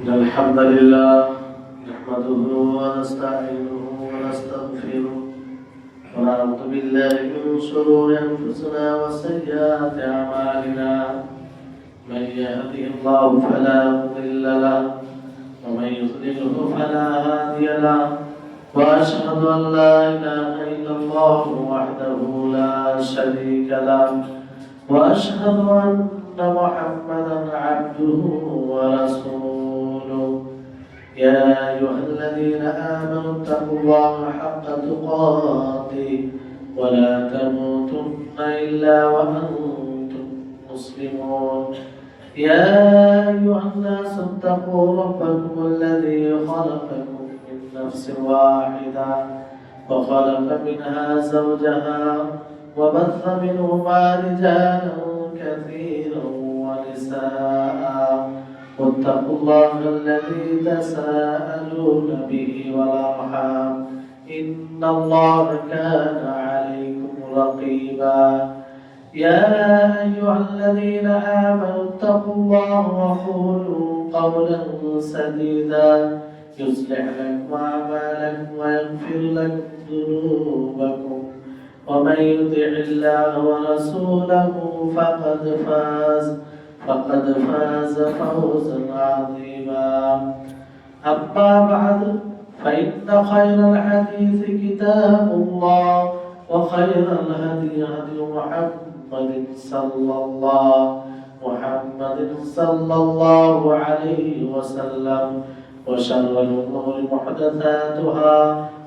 إن الحمد لله نحمده ونستعينه ونستغفره ونعوذ بالله من شرور أنفسنا وسيئات أعمالنا من يهده الله فلا مضل له ومن يضلله فلا هادي له وأشهد أن لا إله إلا الله وحده لا شريك له وأشهد أن محمدا عبده ورسوله يا أيها الذين آمنوا اتقوا الله حق تقاته ولا تموتن إلا وأنتم مسلمون يا أيها الناس اتقوا ربكم الذي خلقكم من نفس واحدة وخلق منها زوجها وبث منهما رجالا كثيرا ونساء واتقوا الله الذي تساءلون به والأرحام إن الله كان عليكم رقيبا يا أيها الذين آمنوا اتقوا الله وقولوا قولا سديدا يصلح لكم أعمالكم ويغفر لكم ذنوبكم ومن يطع الله ورسوله فقد فاز فوزا عظيما أما بعد فإن خير الحديث كتاب الله وخير الهدي هدي محمد صلى الله عليه وسلم وشر الأمور محدثاتها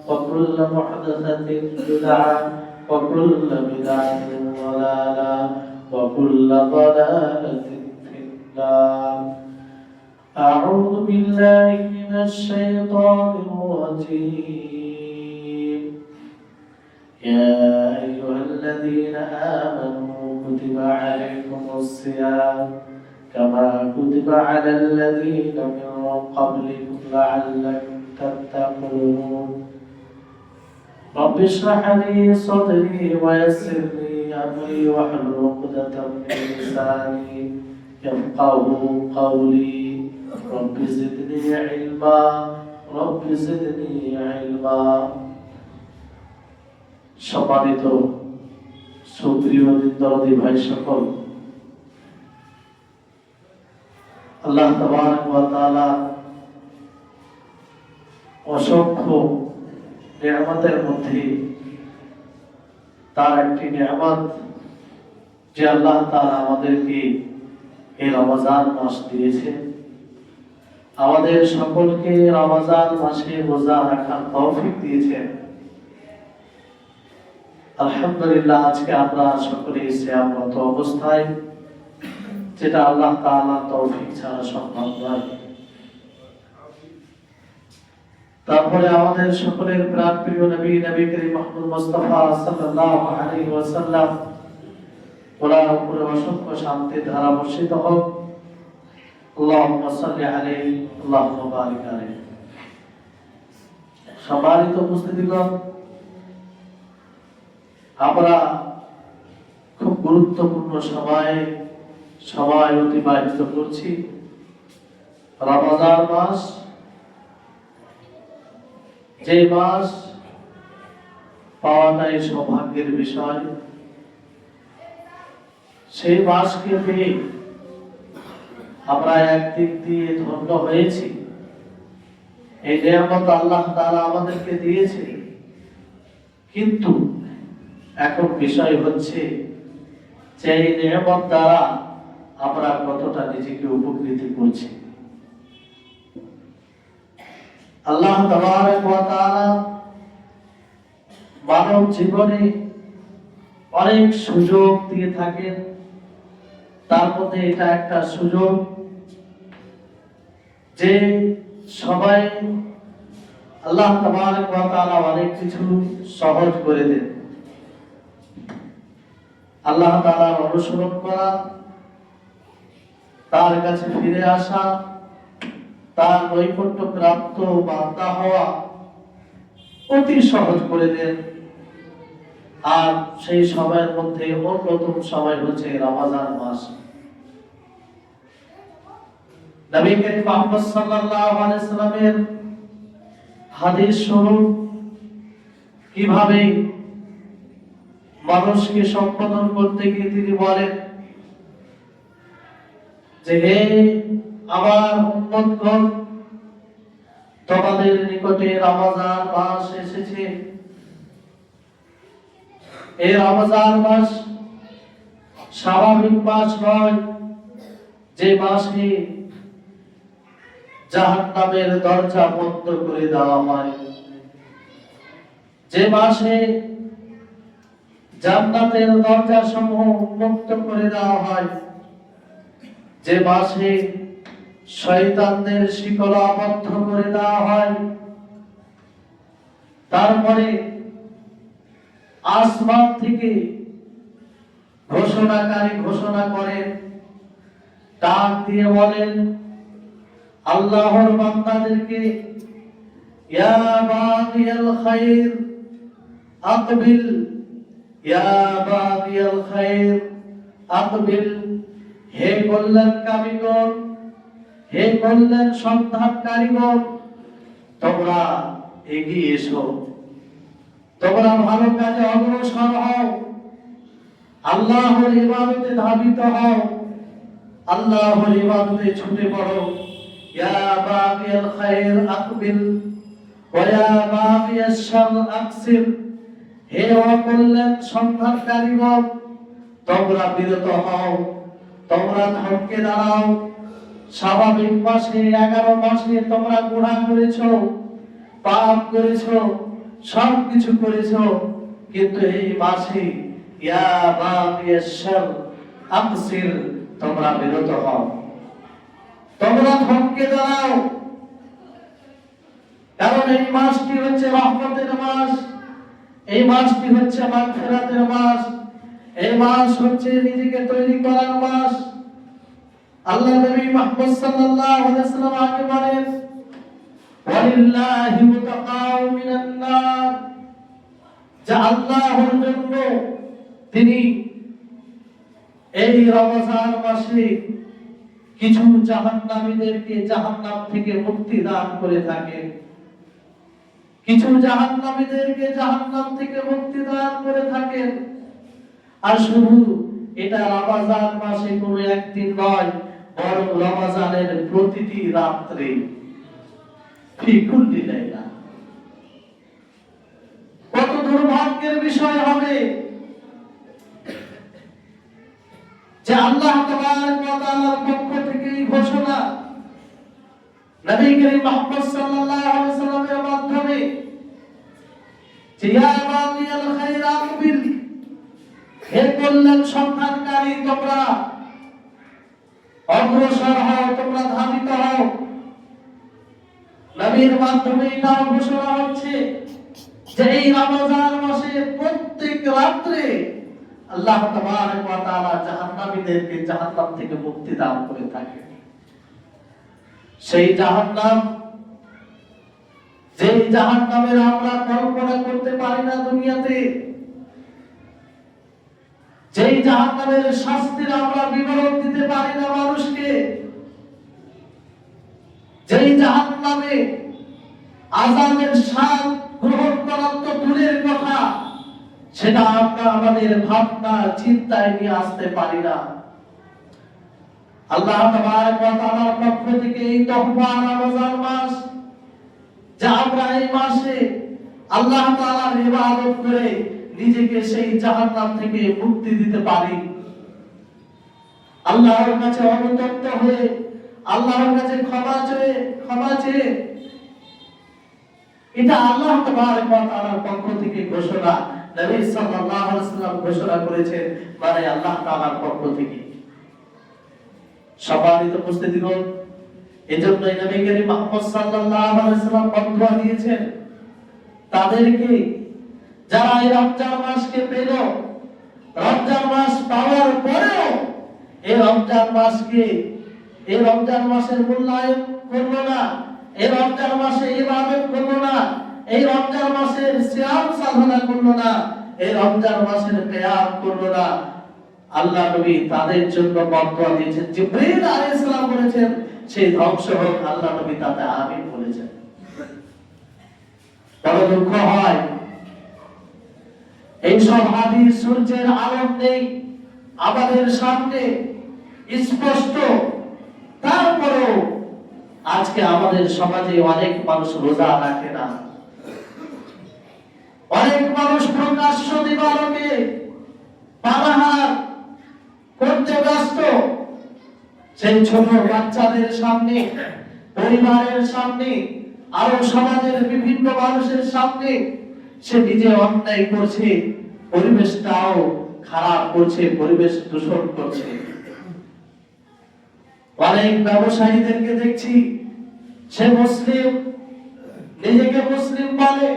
وكل محدثة بدعة وكل بدعة ضلالة وكل ضلالة في النار أعوذ بالله من الشيطان الرجيم يا أيها الذين آمنوا كتب عليكم الصيام كما كتب على الذين من قبلكم لعلكم تتقون رب اشرح لي صدري ويسر لي أمري واحلل عقدة من لساني يفقهوا قولي رب زدني علما সম্মানিত সুপ্রিয় দরদি ভাই সকল, আল্লাহ তাবারক ওয়া তাআলা অসংখ্য নিয়ামতের মধ্যে তার একটি নিয়ামত যে আল্লাহ তাআলা আমাদেরকে এই রমজান মাস দিয়েছে, আমাদের সকলকে রমজান মাসে রোজা রাখার তৌফিক দিয়েছেন। আলহামদুলিল্লাহ, আজকে আমরা সকলে সিয়ামরত অবস্থায়, যেটা আল্লাহ তাআলার তৌফিক ছাড়া সম্ভব নয়। তারপরে আমাদের সকলের প্রাণপ্রিয় নবী করিম মুহাম্মদ মুস্তাফা সাল্লাল্লাহু আলাইহি ওয়াসাল্লাম ওনার উপরে অসংখ্য শান্তি ধারা বর্ষিত হোক। আল্লাহুম্মা সাল্লি আলাইহি আল্লাহুম্মা বারিক আলাইহি। সম্মানিত উপস্থিতিগণ, আমরা খুব গুরুত্বপূর্ণ সময় অতিবাহিত করছি। রমজান মাস, যে মাস পাওয়াটাই সৌভাগ্যের বিষয়, সেই মাসকে পেয়ে আমরা একদিক দিয়ে ধন্য হয়েছি। এই নিয়ামত আল্লাহ তাআলা আমাদেরকে দিয়েছে, কিন্তু এখন বিষয় হচ্ছে যে এই নিয়ামত দ্বারা আমরা কতটা নিজেকে উপকৃত করছি। আল্লাহ তাবারক ওয়া তাআলা মানব জীবনে অনেক সুযোগ দিয়ে থাকেন, তার মধ্যে এটা একটা সুযোগ যে সবাই আল্লাহ তাবারক ওয়া তাআলা অনেক কিছু সহজ করে দেন। আল্লাহ তাআলার অনুসরণ করা, তার কাছে ফিরে আসা, তার নৈকট্য প্রাপ্ত বান্দা হওয়া অতি সহজ করে দেন। আর সেই সময়ের মধ্যে অন্যতম সময় হচ্ছে রমজান মাস। নবী করিম মুহাম্মদ সাল্লাল্লাহু আলাইহি সাল্লামের হাদিস শুনুন কিভাবে মানুষকে সম্বোধন করতে গিয়ে তিনি বলেন যে হে আমার উম্মতগণ, তোমাদের নিকটে রমজান মাস এসেছে। এই রমজান মাস স্বাভাবিক মাস নয়, যে মাসে জাহান্নামের দরজা বন্ধ করে দেওয়া হয়, যে মাসে জান্নাতের দরজা সমূহ উন্মুক্ত করে দেওয়া হয়, যে মাসে শয়তানদের শিকল আবদ্ধ করে দেওয়া হয়। তারপরে আসমান থেকে ঘোষণাকারী ঘোষণা করেন, ডাক দিয়ে বলেন আল্লাহর বান্দাদেরকে, ইয়া বাগিয়াল খায়র আকবিল, ইয়া বাগিয়াল খায়র আকবিল, হে কল্যাণকামীগণ, হে কল্যাণ সন্ধানকারীগণ, তোমরা এগিয়ে এসো, তোমরা ভালো কাজে অগ্রসর হও, আল্লাহর ইবাদতে ধাবিত হও, আল্লাহর ইবাদতে ছুটে পড়ো। ইয়া বাগিয়াল খায়র আকবিল ওয়া ইয়া বাগিয়াশ শার আকসির, হে অকল্যাণ সন্ধানকারীগণ, তোমরা বিরত হও, তোমরা থমকে দাঁড়াও। স্বাভাবিক মাসে 11 মাসে তোমরা গুনাহ করেছো, পাপ করেছো, সব কিছু করেছো, কিন্তু এই মাসে ইয়া বাগিয়াশ শার আকসির, তোমরা বিরত হও, তোমরা থমকে দাঁড়াও। কারণ এই মাসটি হচ্ছে রহমতের মাস, এই মাসটি হচ্ছে মাগফিরাতের মাস, এই মাস হচ্ছে নিজেকে তৈরি করার মাস। আল্লাহ নবী মুহাম্মদ সাল্লাল্লাহু আলাইহি ওয়াসাল্লাম আগে বলেন, ওয়ালিল্লাহি মুতাকাউ মিনান নার, যা আল্লাহর জন্য তিনি এই রমজান মাসে কিছু জাহান্নামীদেরকে জাহান্নাম থেকে মুক্তি দান করে থাকেন, কিছু জাহান্নামীদেরকে জাহান্নাম থেকে মুক্তি দান করে থাকেন। আর শুধু এটা রমজান মাসে কোনো একদিন নয়, বরং রমজানের প্রতিটি রাত্রে, ফি কুল্লি লাইলা। কত দুর্ভাগ্যের বিষয় হবে যে আল্লাহ তাবারক ওয়া তাআলার পক্ষ থেকে এই ঘোষণা নবী করিম মুহাম্মদ সাল্লাল্লাহু আলাইহি ওয়াসাল্লামের মাধ্যমে, যে ইয়া বাগিয়াল খায়র আকবিল, হে কল্যাণ সন্ধানকারী, তোমরা অগ্রসর হও, তোমরা ধাবিত হও। নবীর মাধ্যমে এটাও ঘোষণা হচ্ছে যে এই রমজান মাসে প্রত্যেক রাত্রে আল্লাহ তাবারক ওয়া তাআলা জাহান্নামীদেরকে জাহান্নাম থেকে মুক্তি দান করে থাকে। সেই জাহান্নাম, যেই জাহান্নামের আমরা কল্পনা করতে পারি না দুনিয়াতে, যেই জাহান্নামের শাস্তির আমরা বিবরণ দিতে পারি না মানুষকে, যেই জাহান্নামে আযাবের স্বাদ গ্রহণ করা তো দূরের কথা, সেটা আমরা আমাদের ভাবনা চিন্তায় নিয়ে আসতে পারি না। আল্লাহ তাবারক ওয়া তাআলার পক্ষ থেকে এই তোহফা রমজান মাস, যা আমরা এই মাসে আল্লাহ তাআলার ইবাদত করে নিজেকে সেই জাহান্নাম থেকে মুক্তি দিতে পারি, আল্লাহর কাছে অনুতপ্ত হয়ে, আল্লাহর কাছে ক্ষমা চেয়ে, এটা আল্লাহ তাবারক ওয়া তাআলার পক্ষ থেকে ঘোষণা। নবী সাল্লাল্লাহু আলাইহি ওয়াসাল্লাম ঘোষণা করেছেন, মানে আল্লাহ তাআলার পক্ষ থেকে। সম্মানিত উপস্থিতিগণ, এজন্যই নবী করিম মুহাম্মদ সাল্লাল্লাহু আলাইহি ওয়াসাল্লাম ফতোয়া দিয়েছেন তাদেরকে, যারা এই রমজান মাসকে পেল, রমজান মাস পাওয়ার পরেও এই রমজান মাসের মূল্যায়ন করলো না, এই রমজান মাসে ইবাদত করলো না, এই রমজান মাসের সিয়াম সাধনা করলো না, এই রমজান মাসের কিয়াম করলো না, আল্লাহ নবী তাদের জন্য ফতোয়া দিয়েছেন। জিবরীল আলাইহিস সালাম বলেছেন, সেই ধ্বংস হোক, আল্লাহ নবী তাতে আমিন বলেছেন। বড় দুঃখ হয় এইসব হাদিস সূর্যের আলো নেই আমাদের সামনে স্পষ্ট, তারপরেও আজকে আমাদের সমাজে অনেক মানুষ রোজা রাখে না, অনেক মানুষ প্রকাশ্য দিবালোকে পানাহার করতে ব্যস্ত। সেই ছোট বাচ্চাদের সামনে, পরিবারের সামনে, আরো সমাজের বিভিন্ন মানুষের সামনে সে নিজে অন্যায় করছে, পরিবেশটাও খারাপ করছে, পরিবেশ দূষণ করছে। অনেক ব্যবসায়ীদেরকে দেখছি, সে মুসলিম, নিজেকে মুসলিম বলে,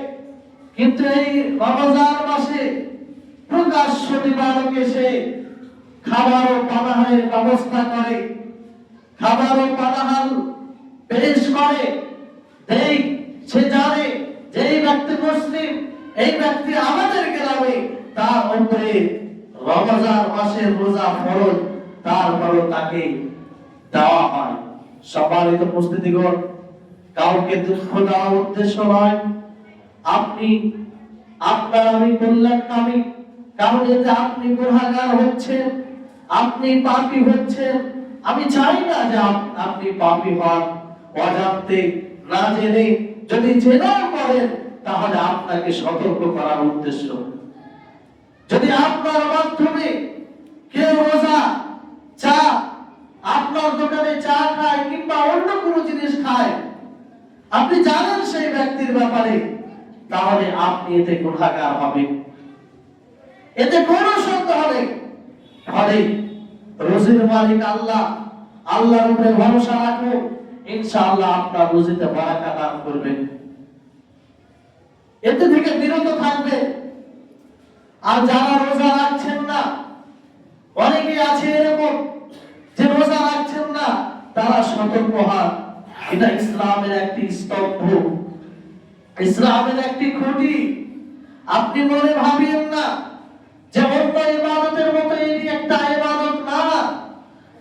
কিন্তু এই রমজান মাসে প্রকাশ্য দিবালোকে সে খাবার ও পানাহারের ব্যবস্থা করে, খাবার ও পানাহার পেশ করে। সে জানে যে এই ব্যক্তি মুসলিম, এই ব্যক্তি আমাদের গ্রামে, তার উপরে রমজান মাসের রোজা ফরজ, তারপরও তাকে দেওয়া হয়। সম্মানিত উপস্থিতিগণ, কাউকে দুঃখ দেওয়ার উদ্দেশ্য নয়। আমি বললাম আমি, কারণ এতে আপনি গুনাহগার হচ্ছেন, আপনি পাপী হচ্ছেন। আমি চাই না যে আপনি পাপী হন অজান্তে, না জেনে। যদি জেনেও করেন তাহলে আপনাকে সতর্ক করার উদ্দেশ্য। যদি আপনার মাধ্যমে কেউ রোজা চা, আপনার দোকানে চা খায় কিংবা অন্য কোনো জিনিস খায়, আপনি জানেন সেই ব্যক্তির ব্যাপারে, তাহলে আপনি এতে গুনাহগার হবেন, এতে কোনো সন্দেহ নেই। ফলে রোজির মালিক আল্লাহ, আল্লাহর উপরে ভরসা রাখো, ইনশাআল্লাহ আপনার রোজিতে বারাকা দান করবেন। এতে থেকে বিরত থাকবে। আর যারা রোজা রাখছেন না, অনেকে আছে এরকম যে রোজা রাখছেন না, তারা সতর্ক হন। এটা ইসলামের একটি স্তম্ভ, ইসলামের একটি খুঁটি। আপনি মনে ভাবিয়েন না যে অন্য ইবাদতের মতো এটি একটা ইবাদত না।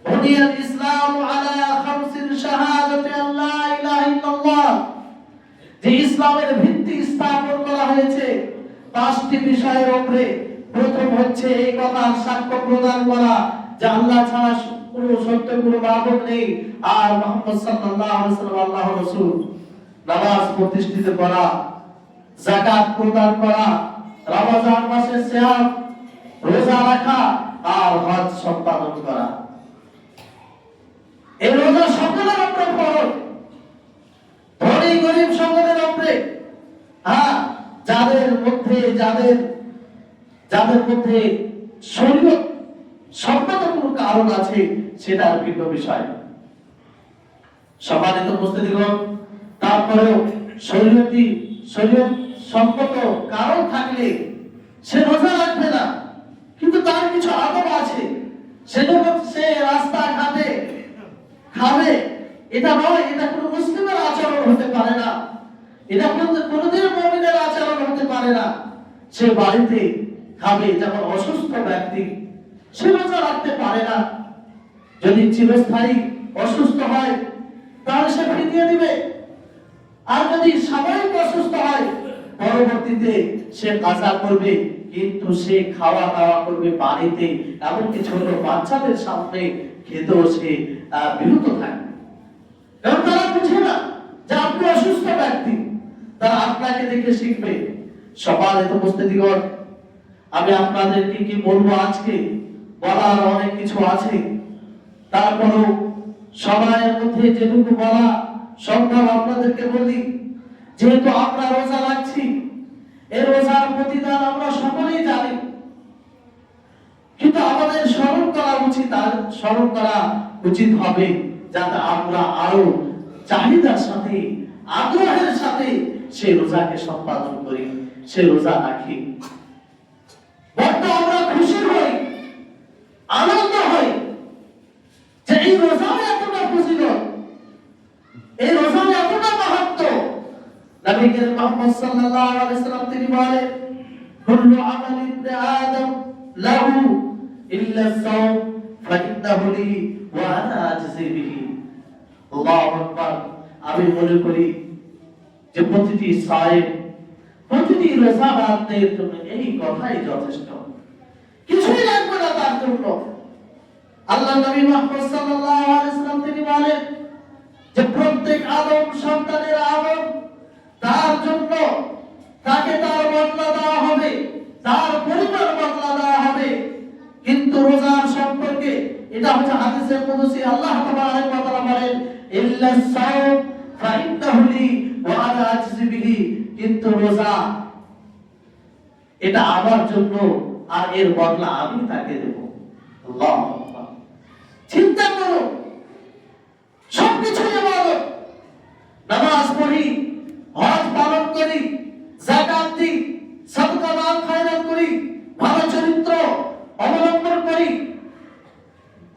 বুনিয়াল ইসলাম আলা খামসিন শাহাদাতি আল্লা ইলাহা ইল্লাল্লাহ, যে ইসলামের ভিত্তি স্থাপন করা হয়েছে 5টি বিষয়ের উপরে। প্রথম হচ্ছে এই কথার সাক্ষ্য প্রদান করা যে আল্লাহ ছাড়া কোনো সত্য কোনো মাবুদ নেই, আর মুহাম্মদ সাল্লাল্লাহু আলাইহি ওয়াসাল্লাম আল্লাহর রাসূল। নামাজ প্রতিষ্ঠিত করা, যাকাত প্রদান করা, রমজান মাসে সিয়াম, রোজা রাখা, আর হজ সম্পাদন করা। এই রোজা সকলের উপরে ফরজ, ধনী গরিব সকলের উপরে। হ্যাঁ, যাদের মধ্যে শরীয়ত সম্মত কোনো কারণ আছে সেটার ভিন্ন বিষয়। সম্মানিত উপস্থিতিগণ, তারপরেও শরীয়ত সম্মত কারণ থাকলে সে রোজা রাখবে না, কিন্তু তার কিছু আদব আছে, সেজন্য সে রাস্তা ঘাটে খাবে, এটা নয়, এটা কোনো মুসলিমের আচরণ হতে পারে না, এটা কোনোদিন মুমিনের আচরণ হতে পারে না। সে বাড়িতে খাবে, যেমন অসুস্থ ব্যক্তি সে রোজা রাখতে পারে না। যদি চিরস্থায়ী অসুস্থ হয় তাহলে সে ফিরিয়ে দিবে, আর যদি সাময়িক অসুস্থ হয় পরবর্তীতে সে কাজা করবে, কিন্তু সে খাওয়া দাওয়া করবে বাড়িতে, এমনকি ছোট বাচ্চাদের সামনে খেতেও সে বিরত থাকবে। কারণ তারা বুঝে না যে আপনি অসুস্থ ব্যক্তি, তারা আপনাকে দেখে শিখবে। সম্মানিত উপস্থিতিগণ, আমি আপনাদেরকে কি বলবো, আজকে বলার অনেক কিছু আছে, তারপরেও সময়ের মধ্যে যেটুকু বলা সম্ভব আপনাদেরকে বলি। যেহেতু আমরা রোজা রাখছি, এই রোজার প্রতিদান আমরা সকলেই জানি, কিন্তু আমাদের স্মরণ করা উচিত হবে, যাতে আমরা আরো চাহিদার সাথে, আগ্রহের সাথে সেই রোজাকে সম্পাদন করি, সেই রোজা রাখি। বড্ড আমরা খুশি হই, আনন্দ হই যে এই রোজার এতটা ফজিলত, এই রোজার এতটা মাহাত্ম্য। নবী করিম মুহাম্মদ সাল্লাল্লাহু আলাইহি ওয়াসাল্লাম তিনি বলেন, কুল্লু আমালি ইবনে আদম লাহু ইল্লা আস-সাওম ফাইন্নাহু লি ওয়া আনা আজজি বিহি। আল্লাহু আকবার। আমি মনে করি যে প্রতিটি সায়েম, প্রতিটি রোজাদারদের জন্য এই কথাই যথেষ্ট, কিছুই লাগবে না তার জন্য। আল্লাহ নবী মুহাম্মদ সাল্লাল্লাহু আলাইহি ওয়াসাল্লাম তিনি বলেন যে প্রত্যেক আদম সন্তানের আমল তার জন্য, তাকে তার বদলা দেওয়া হবে, তার পরিবার বদলা দেওয়া হবে। কিন্তু রোজার সম্পর্কে এটা হচ্ছে হাদিসে কুদসি, আল্লাহ তাবারক ওয়া তাআলা বলেন ইল্লা সাওম ফাইন্নাহু লি ওয়া আনা আজজি বিহি, কিন্তু রোজা এটা আমার জন্য আর এর বদলা আমি তাকে দেব। আল্লাহু আকবার। চিন্তা করো, সবকিছু ইবাদত, নামাজ পড়ি, হজ পালন করি, যাকাত দিই, সাদকা দান খয়রাত করি, ভালো চরিত্র অবলম্বন করি,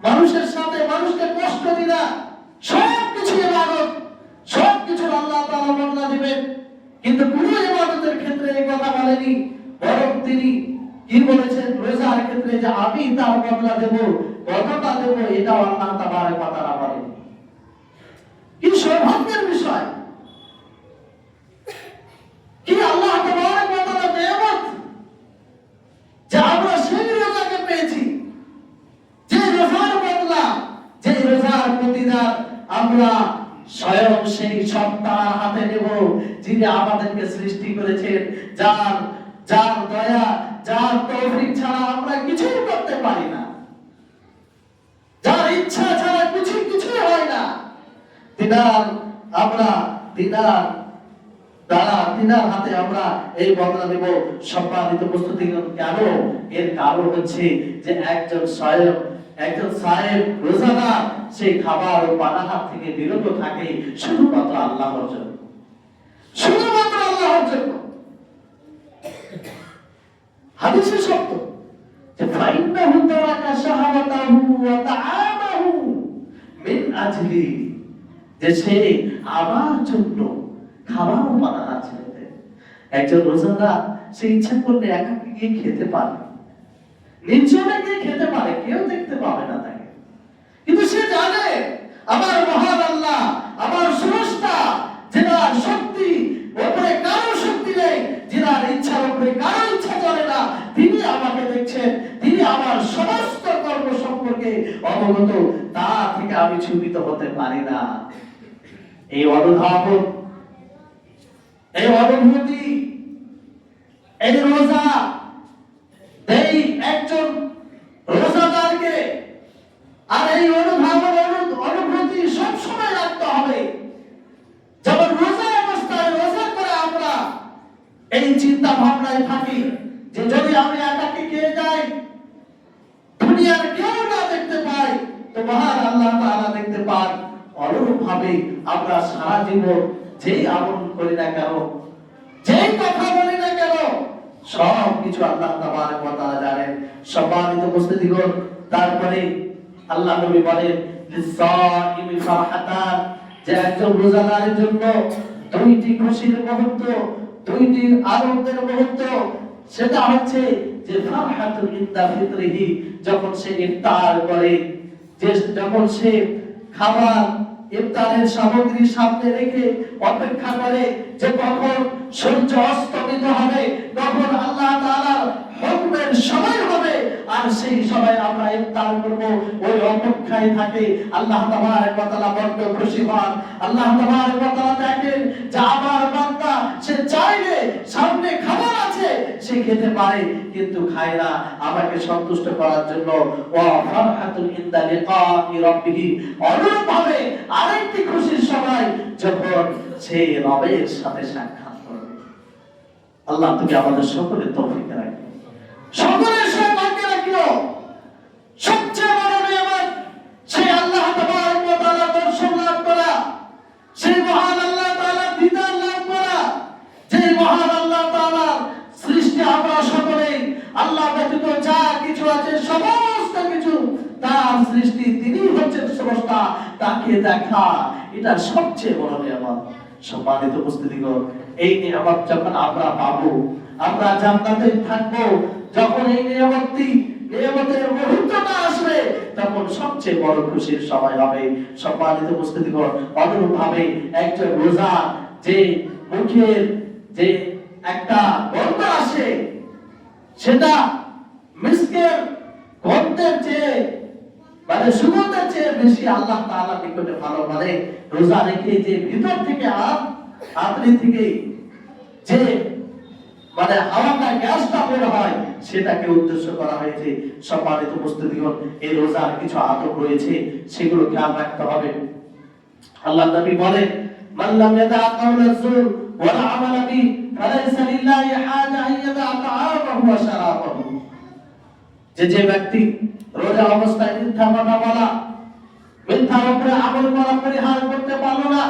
মানুষের সাথে মানুষকে কষ্ট দিই না, সবকিছু ইবাদত, সবকিছু আল্লাহ তাআলা বদলা দিবেন। কিন্তু কোন ইবাদতের ক্ষেত্রে এই কথা বলেনি, বরং তিনি কি বলেছেন রোজার ক্ষেত্রে যে আমি তার বদলা দেব, কতটা দেব, এটা আল্লাহ তাবারক ওয়া তাআলা বলেন। কি সৌভাগ্যের বিষয়, কি আল্লাহ তাবারক ওয়া তাআলা নিয়ামত যে আমরা সেই রোজাকে পেয়েছি, যে রোজার বদলা, যে রোজার প্রতিদান আমরা স্বয়ং সেই সত্তার হাতে নেব যিনি আমাদেরকে সৃষ্টি করেছেন, যার যার দয়া, যার তৌফিক ছাড়া আমরা কিছুই করতে পারি না, যার ইচ্ছা ছাড়া কিছুই হয় না। তিনার হাতে আমরা এই বদলা দেব। সম্মানিত উপস্থিতি, কেন? এর কারণ হচ্ছে যে একজন সায়েম রোজাদার সেই খাবার ও পানাহার থেকে বিরত থাকে শুধুমাত্র আল্লাহর জন্য, শুধুমাত্র আল্লাহর জন্য। হাদিসে সত্য যে ফাইন্নাহু তারাকা শাহাওয়াতাহু ওয়া তাআমাহু মিন আজলি, যে সে আমার জন্য খাবার পানাহার ছেড়ে দেয়। একজন রোজাদার সে ইচ্ছা করলে একাকী গিয়ে খেতে পারে, নির্জনে গিয়ে খেতে পারে, কেউ দেখতে পাবে না তাকে, কিন্তু সে জানে আমার মহান আল্লাহ, আমার স্রষ্টা, যার শক্তি উপরে কারো শক্তি নেই, যার ইচ্ছার উপরে কারো ইচ্ছা চলে না, তিনি আমাকে দেখছেন, তিনি আমার সমস্ত কর্ম সম্পর্কে অবগত, তা থেকে আমি চুপিত হতে পারি না। এই অনুধাবন, এই অনুভূতি, এই রোজা এই একজন রোজাদারকে, আর এই অনুধাবন অনুভূতি সবসময় রাখতে হবে। যেমন রোজা অবস্থায় রোজা করে আমরা এই চিন্তা ভাবনায় থাকি যে যদি আমি একাকী খেয়ে যাই, দুনিয়ার কেউ না দেখতে পাই, তো মহান আল্লাহ তাআলা দেখতে পান। অনুরূপ ভাবে আমরা সারা জীবন যেই আমল করি না কেন, যেই কথা বলি না কেন, সব কিছু আল্লাহ তাবারক ওয়া তাআলা জানেন। সম্মানিত উপস্থিতিগণ, তারপরে আল্লাহ নবী বলেন লিসাইমি ফারহাতান, যে একজন রোজাদারের জন্য দুইটি খুশির মুহূর্ত, দুইটি আনন্দের মুহূর্ত। সেটা হচ্ছে যে ফারহাতুল ইনদা ফিতরিহি, যখন সে ইফতার করে, যে যখন সে খাবার ইফতারের সামগ্রী সামনে রেখে অপেক্ষা করে যে কখন সূর্য অস্তমিত হবে, কখন আল্লাহ তাআলার হুকুমের সময় হবে, আর সেই সময় আমরা ইফতার করব, ওই অপেক্ষায় থাকে। আল্লাহ তাবারক ওয়া তাআলা বড় খুশি হন। আল্লাহ তাবারক ওয়া তাআলা দেখেন যে আমার বান্দা সে চাইলে সামনে খাবার আছে, সে খেতে পারে, কিন্তু খায় না, আমাকে সন্তুষ্ট করার জন্য। ওয়া ফারহাতুল ইনদা লিকাই রাব্বিহি, অনুরূপভাবে আরেকটি খুশির সময় যখন সে রবের সাথে সাক্ষাৎ করবে। আল্লাহ তুমি আমাদের সকলের তৌফিক রাখো, সকলের সৌভাগ্য রাখো। সবচেয়ে বড় নিয়ামত সেই আল্লাহ তাবারক ওয়া তাআলা দর্শন লাভ করা, সেই মহান আল্লাহ তাআলা দিদার লাভ করা, যে মহান আল্লাহ তাআলা সৃষ্টি আমরা সকলেই, আল্লাহ ব্যতীত যা কিছু আছে সমস্ত কিছু তার সৃষ্টি, তিনি হচ্ছেন স্রষ্টা, তাকে দেখা, এটা সবচেয়ে বড় নিয়ামত। সম্মানিত উপস্থিতিগণ, এই নিয়ামত যখন আমরা পাবো, আমরা জান্নাতে থাকবো, যখন এই নিয়ামতটি নিয়ামতের মুহূর্তটা আসবে তখন সবচেয়ে বড় খুশির সময় হবে। সম্মানিত উপস্থিতিগণ, অনুরূপভাবে একজন রোজা যে মুখের যে একটা গন্ধ আসে সেটা মিস্কের গন্ধের চেয়ে মানে সুগন্ধের চেয়ে বেশি আল্লাহ তাআলার নিকটে ভালো। মানে রোজা রেখে যে ভিতর থেকে আপনি থেকে যে মানে হাওয়াটা গ্যাসটা বের হয় সেটাকে উদ্দেশ্য করা হয়েছে। সম্মানিত উপস্থিতিগণ, এই রোজার কিছু আদব রয়েছে, সেগুলো খেয়াল রাখতে হবে। আল্লাহ নবী বলেন, মান লাম ইয়াদা কাওলা যুর ওয়া লা আমালা বি ফালাইসা লিল্লাহি হাজা আন ইয়াদা তাআমাহু ওয়া শারাবাহু। যে ব্যক্তি রোজা অবস্থায় মিথ্যা কথা বলা, মিথ্যার উপরে আমল করা পরিহার করতে পারলো না,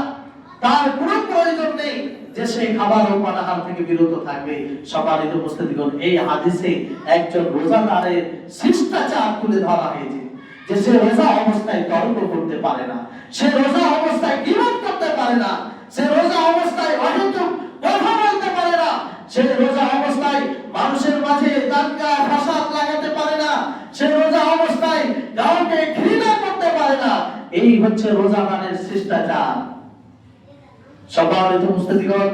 তার কোনো প্রয়োজন নেই যে সে খাবার ও পানাহার থেকে বিরত থাকবে। সম্মানিত উপস্থিতিগণ, এই হাদিসে একজন রোজাদারের শিষ্টাচার তুলে ধরা হয়েছে যে সে রোজা অবস্থায় তর্ক করতে পারে না, সে রোজা অবস্থায় গীবত করতে পারে না, সে রোজা অবস্থায় অহেতুক কথা বলতে পারে না, সে রোজা অবস্থায় মানুষের মাঝে দাঙ্গা ফাসাদ লাগাতে পারে না, সে রোজা অবস্থায় কাউকে ঘৃণা করতে পারে না। এই হচ্ছে রোজাদারের শিষ্টাচার। সম্মানিত উপস্থিতিগণ,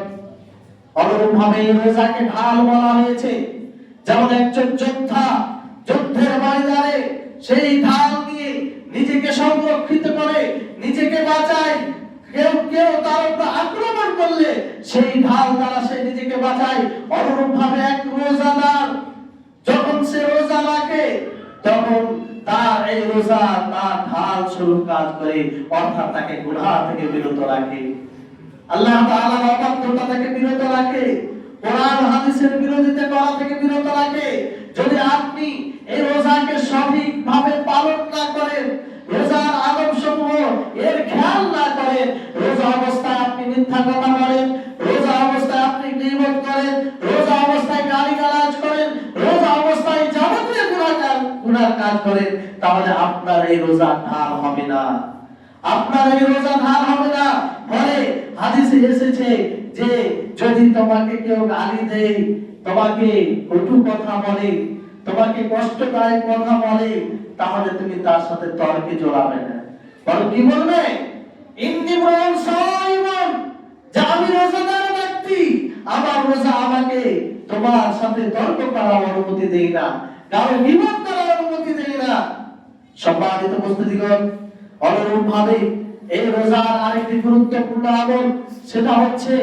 অনুরূপভাবে রোজাকে ঢাল বলা হয়েছে। যেমন একজন যোদ্ধা যুদ্ধের ময়দানে সেই ঢাল দিয়ে নিজেকে সংরক্ষিত করে, নিজেকে বাঁচায়। কেউ তার উপর আক্রমণ করলে সেই ঢাল দ্বারা সে নিজেকে বাঁচায়। অনুরূপভাবে এক রোজাদার যখন সে রোজা রাখে তখন তার এই রোজা তার ঢাল স্বরূপ কাজ করে, অর্থাৎ তাকে গুনাহ থেকে বিরত রাখে, আল্লাহ তাআলার অবাধ্যতা থেকে বিরত রাখে, কোরআন হাদিসের বিরোধিতা করা থেকে বিরত রাখে। যদি আপনি এই রোজাকে সঠিকভাবে পালন না করেন, রোজার আদবসমূহ এর খেয়াল না করেন, রোজা অবস্থায় আপনি মিথ্যা কথা বলেন, রোজা অবস্থায় আপনি গীবত করেন, রোজা অবস্থায় গালিগালাজ করেন, রোজা অবস্থায় যাবতীয় গুনাহ কাজ করেন, তাহলে আপনার এই রোজা ঢাল হবে না, আপনার এই রোজা ঢাল হবে না। ফলে হাদিসে এসেছে যে যদি তোমাকে কেউ গালি দেয়, তোমাকে কটু কথা বলে, তোমাকে কষ্টদায়ক কথা বলে, তাহলে তুমি তার সাথে তর্কে জড়াবে না, বরং কি বলবে, ইন্নী মুরআন সাইমুন, যে আমি রোজাদার ব্যক্তি, আমার রোজা আমাকে তোমার সাথে তর্ক করার অনুমতি দেয় না, কারো গীবত করার অনুমতি দেয় না। সম্মানিত উপস্থিতিগণ, অনুরূপভাবে এই রোজার আরেকটি গুরুত্বপূর্ণ আমল, সেটা হচ্ছে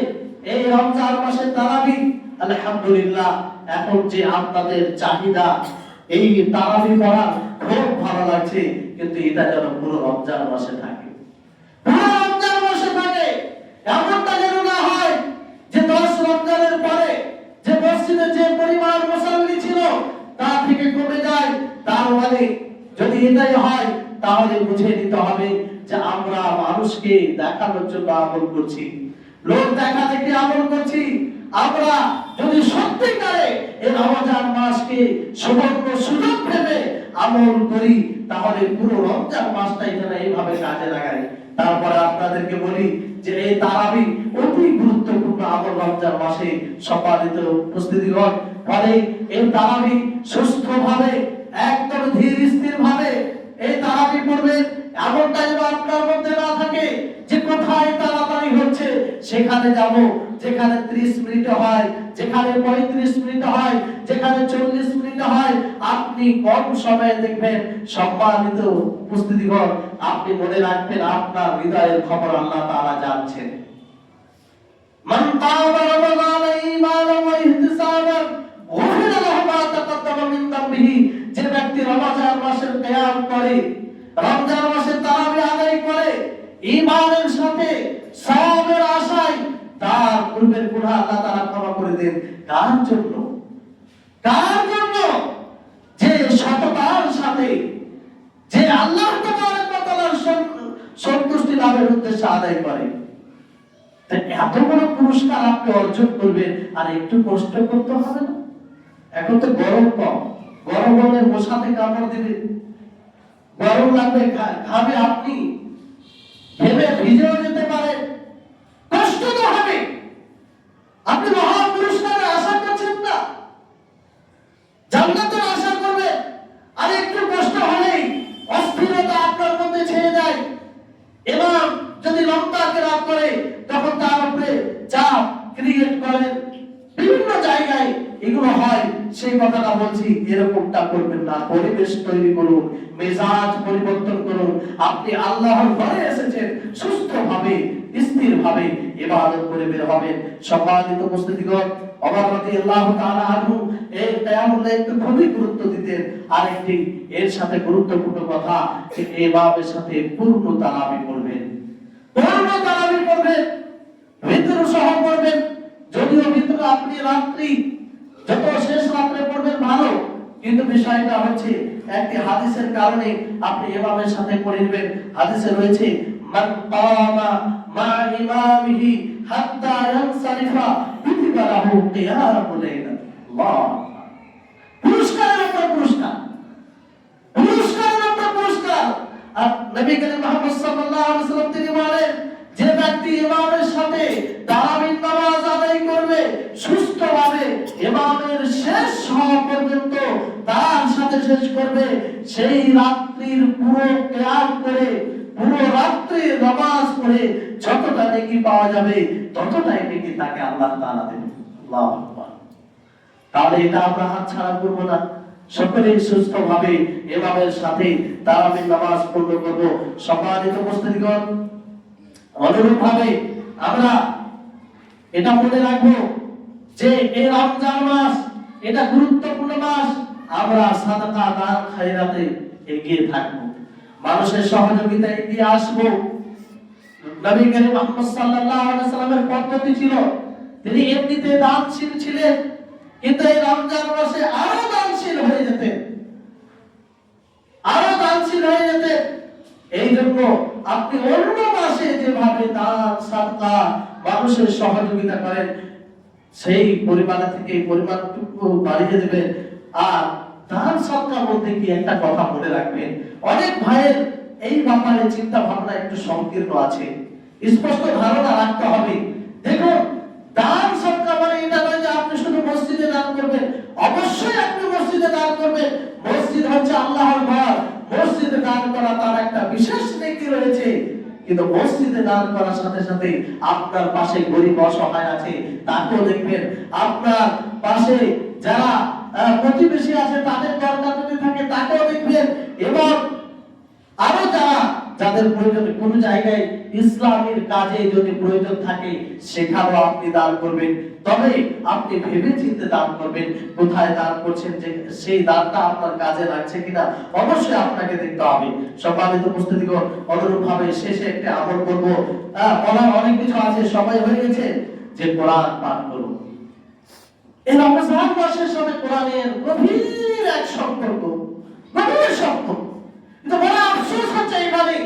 এই রমজান মাসের তারাবি। আলহামদুলিল্লাহ, এখন যে আপনাদের চাহিদা এই তারাবি পড়ার খুব ভালো লাগছে, কিন্তু এটা যেন পুরো রমজান মাসে থাকে, পুরো রমজান মাসে থাকে। এমনটা যেন না হয় যে 10 রমজানের পরে যে মসজিদে যে পরিমাণ মুসল্লি ছিল তা থেকে কমে যায়। তার মানে যদি এটাই হয় তাহলে বুঝে নিতে হবে যে আমরা মানুষকে দেখানোর জন্য আমল করছি, লোক দেখা দেখে আমল করছি। আমরা যদি সত্যিকারে এই রমজান মাসকে সুবর্ণ সুযোগ ভেবে আমল করি, তাহলে পুরো রমজান মাসটাই যেন এইভাবে কাজে লাগাই। তারপরে আপনাদেরকে বলি যে এই তারাবি অতি গুরুত্বপূর্ণ আমল রমজান মাসে। সম্মানিত উপস্থিতিগণ, ফলে এই তারাবি সুস্থভাবে একদম ধীর স্থির ভাবে এই তারাবি পড়বেন। এমনটা যেন আপনার মধ্যে না থাকে যে কোথায় তাড়াতাড়ি হচ্ছে সেখানে যাব, যেখানে 30 মিনিট হয়, যেখানে 35 মিনিট হয়, যেখানে 40 মিনিট হয়, আপনি কম সময়ে দেখবেন। সম্মানিত উপস্থিতিগণ, আপনি মনে রাখবেন আপনার হৃদয়ের খবর আল্লাহ তাআলা জানছেন। মান কামা রমাদান ঈমানান ওয়া ইহতিসাবান গুফিরা লাহু মা তাকাদ্দামা মিন যামবিহি। যে ব্যক্তি রমজান মাসের কিয়াম করে, রমজান মাসে তারাবি আদায় করে ঈমানের সাথে, সওয়াবের আশায়, তার পূর্বের গুনাহ আল্লাহ তাআলা ক্ষমা করে দেন। কার জন্য? কার জন্য? যে সততার সাথে, যে আল্লাহ তাআলার সন্তুষ্টি লাভের উদ্দেশ্যে আদায় করে। এত বড় পুরস্কার আপনি অর্জন করবেন, আর একটু কষ্ট করতে হবে না? এখন তো গরম কম, গরম হলে মশাতে কামড় দিবে, গরম লাগবে, খাবে, আপনি ভেবে ভিজেও যেতে পারেন, কষ্ট তো হবে। আপনি মহা পুরস্কারের আশা করছেন না, জান্নাতের আশা করবেন, ক্রিয়েট করেন, বিভিন্ন জায়গায় এগুলো হয়, সেই কথাটা বলছি। এরকমটা করবেন না। পরিবেশ তৈরি করুন, মেজাজ পরিবর্তন করুন। আপনি আল্লাহর ঘরে এসেছেন, সুস্থভাবে স্থিরভাবে ইবাদত করে বের হবেন। সম্মানিত উপস্থিতিগণ, ওমর রাদিয়াল্লাহু তাআলা আনহু এই কিয়ামুল লাইলকে খুবই গুরুত্ব দিতেন। আরেকটি এর সাথে গুরুত্বপূর্ণ কথা, যে ইমামের সাথে পূর্ণ তারাবি পড়বেন, পূর্ণ তারাবি পড়বেন, ভিতর সহ পড়বেন। যদিও ভিতর আপনি রাত্রি যত শেষ রাত্রে পড়বেন ভালো, কিন্তু বিষয়টা হচ্ছে একটি হাদিসের কারণে আপনি ইমামের সাথে পড়ে নেবেন। হাদিসে রয়েছে, মান কামা মা ইমামিহি হাত্তা ইয়ানসারিফা কুতিবা লাহু কিয়ামুল লাইল। আল্লাহ, পুরস্কারের উপর পুরস্কার, পুরস্কারের উপর পুরস্কার। আর নবী করিম মুহাম্মদ সাল্লাল্লাহু আলাইহি ওয়াসাল্লাম তিনি বলেন, যে ব্যক্তি ইমামের সাথে তারাবির নামাজ আদায় করবে সুস্থভাবে, ইমামের শেষ হওয়া পর্যন্ত তার সাথে শেষ করবে, সেই রাত্রির পুরো কিয়াম করে, পুরো রাত্রি নামাজ পড়ে যতটা নেকি পাওয়া যাবে, ততটাই নেকি তাকে আল্লাহ তাআলা দেবেন। আল্লাহু আকবার। তাহলে এটা আমরা হাতছাড়া করব না। সকলেই সুস্থভাবে ইমামের সাথে তারাবির নামাজ পূর্ণ করব। সম্মানিত উপস্থিতিগণ, অনুরূপভাবে আমরা এটা মনে রাখবো যে এই রমজান মাস এটা গুরুত্বপূর্ণ মাস। আমরা সাদাকা দান খায়রাতে এগিয়ে থাকবো, মানুষের সহযোগিতায় এগিয়ে আসবো। নবী করিম মুহাম্মদ সাল্লাল্লাহু আলাইহি ওয়াসাল্লামের পদ্ধতি ছিল, তিনি এমনিতে দানশীল ছিলেন, কিন্তু এই রমজান মাসে আরো দানশীল হয়ে যেতেন, আরো দানশীল হয়ে যেতেন। এই জন্য আপনি অন্য মাসে যেভাবে দান সাদকা মানুষের সহযোগিতা করেন, সেই পরিমাণ থেকে পরিমাণটুকু বাড়িয়ে দেবেন। আর দান সাদকা বলতে কি একটা কথা মনে রাখবেন, অনেক ভাইয়ের এই ব্যাপারে চিন্তা ভাবনা একটু সংকীর্ণ আছে, স্পষ্ট ধারণা রাখতে হবে। দেখুন, দান সাদকা মানে এটা নয় যে আপনি শুধু মসজিদে দান করবেন। অবশ্যই আপনি মসজিদে দান করবেন, মসজিদ হচ্ছে আল্লাহর ঘর, মসজিদে দান করা তার একটা বিশেষ নেকি রয়েছে। কিন্তু মসজিদে দান করার সাথে সাথে আপনার পাশে গরিব অসহায় আছে তাকেও দেখবেন, আপনার পাশে যারা প্রতিবেশী আছে তাদের দরকার যদি থাকে তাকেও দেখবেন, এবং আরো যাদের প্রয়োজন কোন জায়গায় ইসলামের কাজে যদি প্রয়োজন থাকে সেখানেও আপনি দান করবেন। তবে আপনি ভেবে চিন্তে দান করবেন, কোথায় দান করছেন, যে সেই দানটা আপনার কাজে লাগছে কিনা অবশ্যই আপনাকে দেখতে হবে। সম্মানিত উপস্থিতিগণ, অনুরূপভাবে শেষে একটা আমল করব। বলার অনেক কিছু আছে, সময় হয়ে গেছে, যে কোরআন পাঠ করুন। এই রমজান মাসের সাথে কোরআনের গভীর এক সম্পর্ক, গভীর সম্পর্ক। কিন্তু বড় আফসোস হচ্ছে এখানে,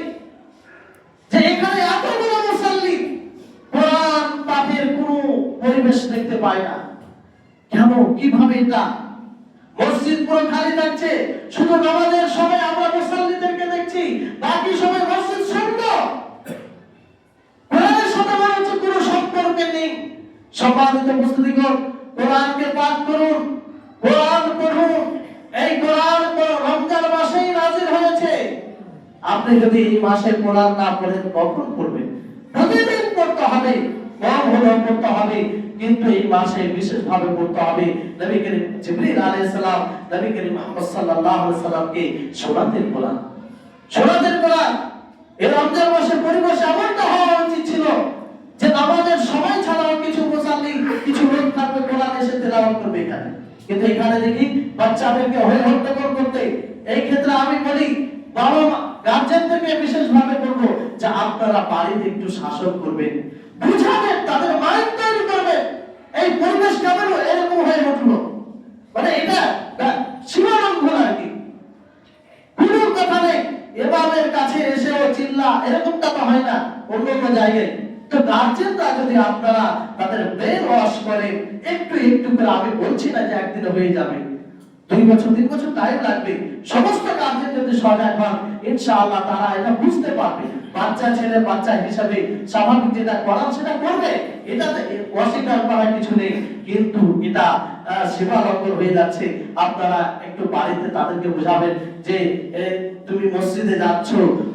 যে এখানে এতগুলো মুসল্লি কোরআন পাঠের কোনো পরিবেশ দেখতে পায় না। কেন, কিভাবে এটা? মসজিদ পুরো খালি থাকছে, শুধু নামাজের সময় আমরা মুসল্লিদেরকে দেখছি, বাকি সময় মসজিদ শূন্য, কোরআনের সাথে মানুষের কোনো সম্পর্ক নেই। সম্মানিত উপস্থিতিগণ, কোরআনকে পাঠ করুন, কোরআন পড়ুন। এই কোরআন রমজান মাসেই নাযিল হয়েছে। আপনি যদি এই মাসে কোরআন না পড়েন কখন পড়বেন? প্রতিদিন পড়তে হবে, কম হলেও পড়তে হবে, কিন্তু এই মাসে বিশেষ ভাবে পড়তে হবে। নবী করিম জিবরিল আলাইহিস সালাম নবী করিম মুহাম্মদ সাল্লাল্লাহু আলাইহি সাল্লামকে শোনাতেন কোরআন, শোনাতেন কোরআন। এই রমজান মাসের পরিবেশ এমনটা হওয়া উচিত ছিল যে নামাজের সময় ছাড়াও কিছু মুসাল্লি, কিছু লোক থাকবে কোরআন এসে তেলাওয়াত করবে এখানে। কিন্তু এখানে দেখি বাচ্চাদেরকে হই হট্টগোল করতে। এই ক্ষেত্রে আমি বলি, বাবা গার্জেনদেরকে বিশেষ ভাবে বলবো যে আপনারা বাড়িতে একটু শাসন করবেন, বুঝাবেন, তাদের মাইন্ড তৈরি করবেন। এই পরিবেশ কেমন এরকম হয়ে উঠলো, মানে এটা সীমালঙ্ঘন আর কি, কোনো কথা নেই। ইমামের কাছে এসেও চিল্লা, এরকমটা তো হয় না অন্য অন্য জায়গায়। তো গার্জেনরা যদি আপনারা তাদের ব্রেন ওয়াশ করেন একটু একটু করে, আমি বলছি না যে একদিনে হয়ে যাবে, 2 বছর 3 বছর টাইম লাগবে। সমস্ত গার্জেন যদি সজাগ হন, ইনশাআল্লাহ তারা এটা বুঝতে পারবে। বাচ্চা ছেলে বাচ্চা হিসাবে স্বাভাবিক যেটা করার সেটা করবে, এটা অস্বীকার করার কিছু নেই, কিন্তু এটা সেবা লঙ্ঘন হয়ে যাচ্ছে। আপনারা একটু বাড়িতে তাদেরকে বোঝাবেন যে তুমি মসজিদে যাচ্ছ,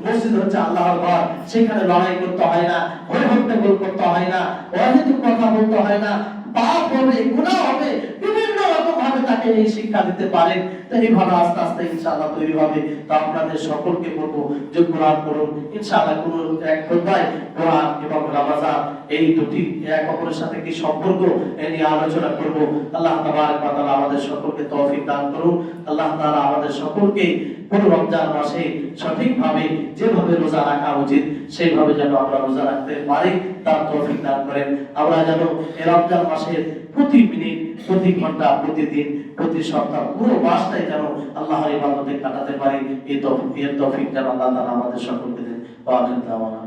মসজিদ হচ্ছে আল্লাহর ঘর, সেখানে লড়াই করতে হয় না, হই হট্টগোল করতে হয় না, অহেতুক কথা বলতে হয় না, পাপ হবে, গুনাহ হবে, বিভিন্ন রকম ভাবে তাকে এই শিক্ষা দিতে পারেন। তো এইভাবে আস্তে আস্তে ইনশাআল্লাহ তৈরি হবে। তো আপনাদের সকলকে বলবো যে কোরআন পড়ুন, ইনশাআল্লাহ কোন এক খোদবায় কোরআন এবং রামাজান এই দুটি এক অপরের সাথে কি সম্পর্ক এ নিয়ে আলোচনা করব। আল্লাহ তাবারক ওয়া তাআলা আমাদের সকলকে তৌফিক দান করুন। আল্লাহ তাআলা আমাদের সকলকে পুরো রমজান মাসে সঠিকভাবে যেভাবে রোজা রাখা উচিত সেইভাবে যেন আমরা রোজা রাখতে পারি তার তৌফিক দান করেন। আমরা যেন এই রমজান মাসের প্রতি মিনিট, প্রতি ঘন্টা, প্রতিদিন, প্রতি সপ্তাহ, পুরো মাসটাই যেন আল্লাহর ইবাদতে কাটাতে পারি। এই তৌফিক যেন আল্লাহ তাআলা আমাদের সকলকে দেন। ওয়া আখিরু দাওয়ানা।